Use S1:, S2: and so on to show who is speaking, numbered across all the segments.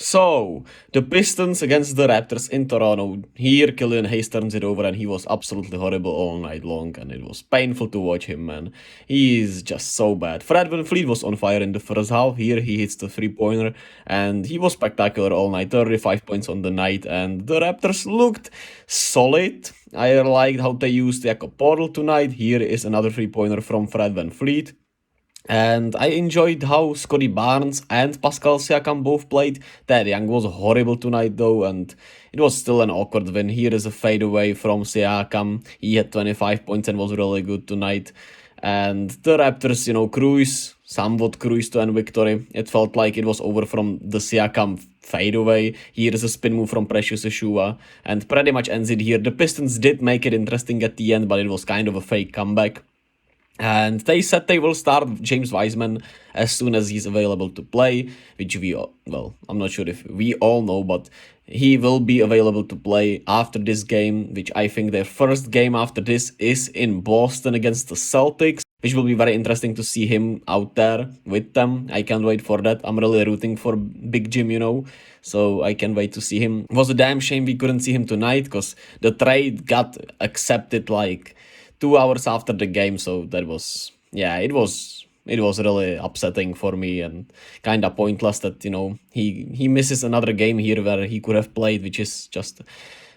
S1: So, the Pistons against the Raptors in Toronto. Here, Killian Hayes turns it over, and he was absolutely horrible all night long, and it was painful to watch him, man. He is just so bad. Fred VanVleet was on fire in the first half. Here, he hits the three-pointer, and he was spectacular all night. 35 points on the night, and the Raptors looked solid. I liked how they used Jakob Portal tonight. Here is another three-pointer from Fred VanVleet. And I enjoyed how Scottie Barnes and Pascal Siakam both played. That Young was horrible tonight though, and it was still an awkward win. Here is a fadeaway from Siakam. He had 25 points and was really good tonight. And the Raptors, somewhat cruised to a victory. It felt like it was over from the Siakam fadeaway. Here is a spin move from Precious Achiuwa, and pretty much ends it here. The Pistons did make it interesting at the end, but it was kind of a fake comeback. And they said they will start James Wiseman as soon as he's available to play, which I'm not sure if we all know, but he will be available to play after this game, which I think their first game after this is in Boston against the Celtics, which will be very interesting to see him out there with them. I can't wait for that. I'm really rooting for Big Jim, so I can't wait to see him. It was a damn shame we couldn't see him tonight, because the trade got accepted like 2 hours after the game, so that was, it was really upsetting for me and kind of pointless that, he misses another game here where he could have played, which is just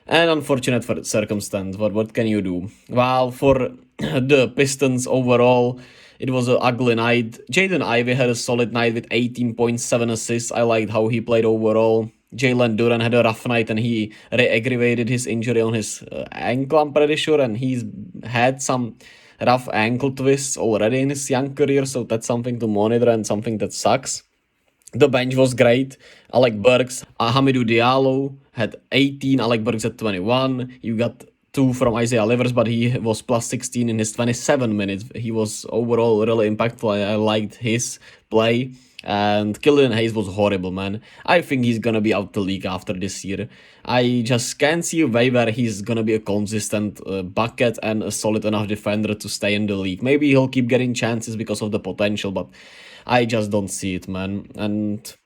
S1: an unfortunate circumstance. But what can you do? Well, for the Pistons overall, it was an ugly night. Jaden Ivey had a solid night with 18.7 assists. I liked how he played overall. Jalen Duran had a rough night, and he re-aggravated his injury on his ankle, I'm pretty sure, and he's had some rough ankle twists already in his young career, so that's something to monitor and something that sucks. The bench was great. Alec Burks, Hamidou Diallo had 18, Alec Burks had 21. You got 2 from Isaiah Livers, but he was plus 16 in his 27 minutes. He was overall really impactful. I liked his play. And Killian Hayes was horrible, man. I think he's gonna be out the league after this year. I just can't see a way where he's gonna be a consistent bucket and a solid enough defender to stay in the league. Maybe he'll keep getting chances because of the potential, but I just don't see it, man. And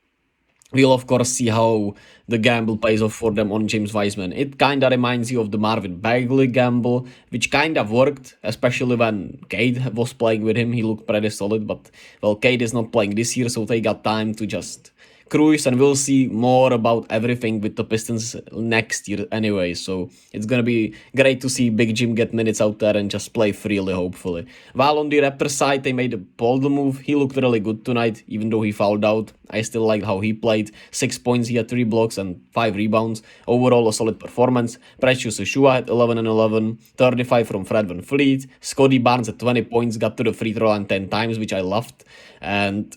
S1: we'll of course see how the gamble pays off for them on James Wiseman. It kinda reminds you of the Marvin Bagley gamble, which kind of worked, especially when Cade was playing with him. He looked pretty solid, but Cade is not playing this year, so they got time to just cruise, and we'll see more about everything with the Pistons next year anyway, so it's gonna be great to see Big Jim get minutes out there and just play freely, hopefully. While on the Raptors side, they made a bold move. He looked really good tonight, even though he fouled out. I still liked how he played. 6 points, he had 3 blocks and 5 rebounds. Overall, a solid performance. Precious Achiuwa had 11 and 11, 35 from Fred VanVleet. Scottie Barnes at 20 points, got to the free throw line 10 times, which I loved. And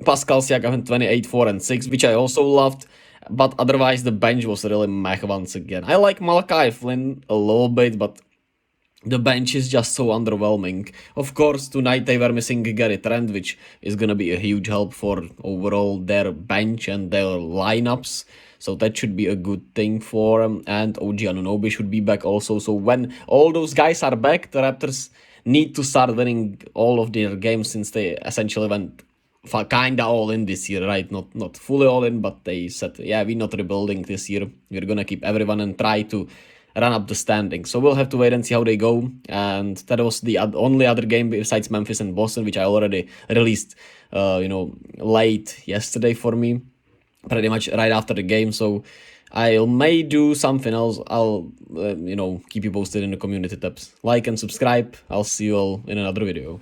S1: Pascal Siakam had 28, 4 and 6, which I also loved. But otherwise, the bench was really meh once again. I like Malachi Flynn a little bit, but the bench is just so underwhelming. Of course, tonight they were missing Gary Trent, which is going to be a huge help for overall their bench and their lineups. So that should be a good thing for them. And OG Anunoby should be back also. So when all those guys are back, the Raptors need to start winning all of their games, since they essentially went kinda all in this year, right? Not fully all in, but they said, yeah, we're not rebuilding this year. We're gonna keep everyone and try to run up the standings. So we'll have to wait and see how they go. And that was the only other game besides Memphis and Boston, which I already released, late yesterday for me, pretty much right after the game. So I may do something else. I'll, keep you posted in the community tabs. Like and subscribe. I'll see you all in another video.